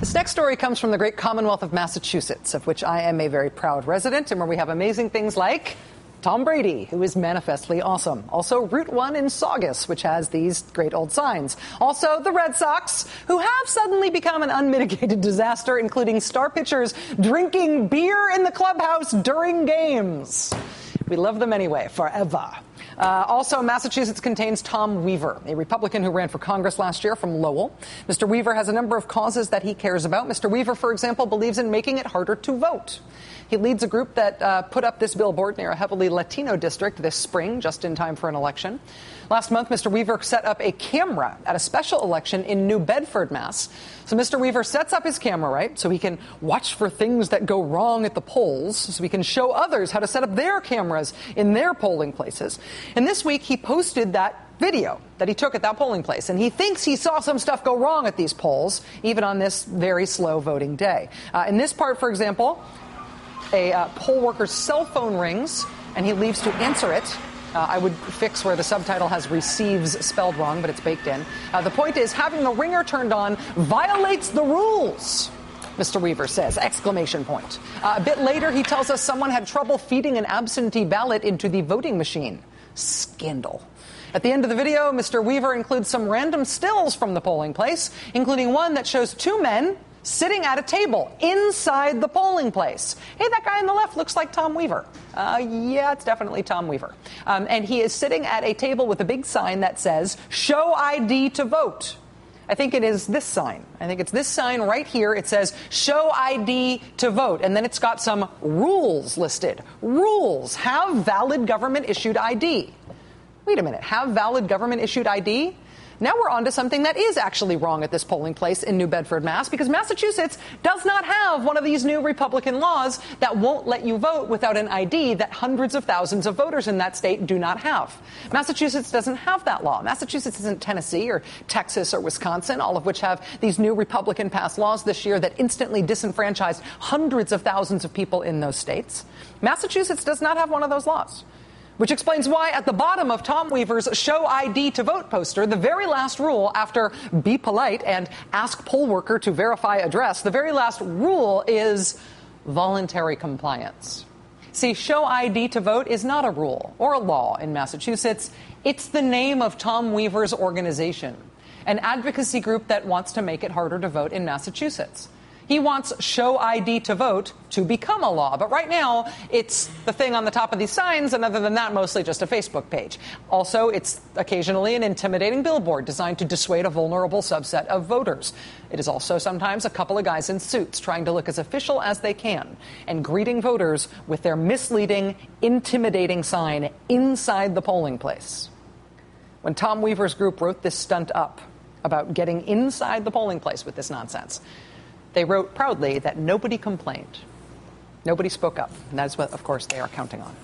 This next story comes from the great Commonwealth of Massachusetts, of which I am a very proud resident, and where we have amazing things like Tom Brady, who is manifestly awesome. Also, Route 1 in Saugus, which has these great old signs. Also, the Red Sox, who have suddenly become an unmitigated disaster, including star pitchers drinking beer in the clubhouse during games. We love them anyway, forever. Also, Massachusetts contains Tom Weaver, a Republican who ran for Congress last year from Lowell. Mr. Weaver has a number of causes that he cares about. Mr. Weaver, for example, believes in making it harder to vote. He leads a group that put up this billboard near a heavily Latino district this spring, just in time for an election. Last month, Mr. Weaver set up a camera at a special election in New Bedford, Mass. So Mr. Weaver sets up his camera, right, so he can watch for things that go wrong at the polls, so he can show others how to set up their cameras in their polling places. And this week, he posted that video that he took at that polling place, and he thinks he saw some stuff go wrong at these polls, even on this very slow voting day. In this part, for example, a poll worker's cell phone rings, and he leaves to answer it. I would fix where the subtitle has receives spelled wrong, but it's baked in. The point is, having the ringer turned on violates the rules, Mr. Weaver says, exclamation point. A bit later, he tells us someone had trouble feeding an absentee ballot into the voting machine. Scandal. At the end of the video, Mr. Weaver includes some random stills from the polling place, including one that shows two men sitting at a table inside the polling place. Hey, that guy on the left looks like Tom Weaver. Yeah, it's definitely Tom Weaver. And he is sitting at a table with a big sign that says, "Show ID to vote." I think it is this sign. I think it's this sign right here. It says, "Show ID to vote." And then it's got some rules listed. Rules. Have valid government-issued ID. Wait a minute. Have valid government-issued ID? Now we're on to something that is actually wrong at this polling place in New Bedford, Mass, because Massachusetts does not have one of these new Republican laws that won't let you vote without an ID that hundreds of thousands of voters in that state do not have. Massachusetts doesn't have that law. Massachusetts isn't Tennessee or Texas or Wisconsin, all of which have these new Republican-passed laws this year that instantly disenfranchised hundreds of thousands of people in those states. Massachusetts does not have one of those laws. Which explains why at the bottom of Tom Weaver's Show ID to Vote poster, the very last rule after be polite and ask poll worker to verify address, the very last rule is voluntary compliance. See, Show ID to Vote is not a rule or a law in Massachusetts. It's the name of Tom Weaver's organization, an advocacy group that wants to make it harder to vote in Massachusetts. He wants Show ID to Vote to become a law. But right now, it's the thing on the top of these signs, and other than that, mostly just a Facebook page. Also, it's occasionally an intimidating billboard designed to dissuade a vulnerable subset of voters. It is also sometimes a couple of guys in suits trying to look as official as they can and greeting voters with their misleading, intimidating sign inside the polling place. When Tom Weaver's group wrote this stunt up about getting inside the polling place with this nonsense, they wrote proudly that nobody complained. Nobody spoke up. And that is what, of course, they are counting on.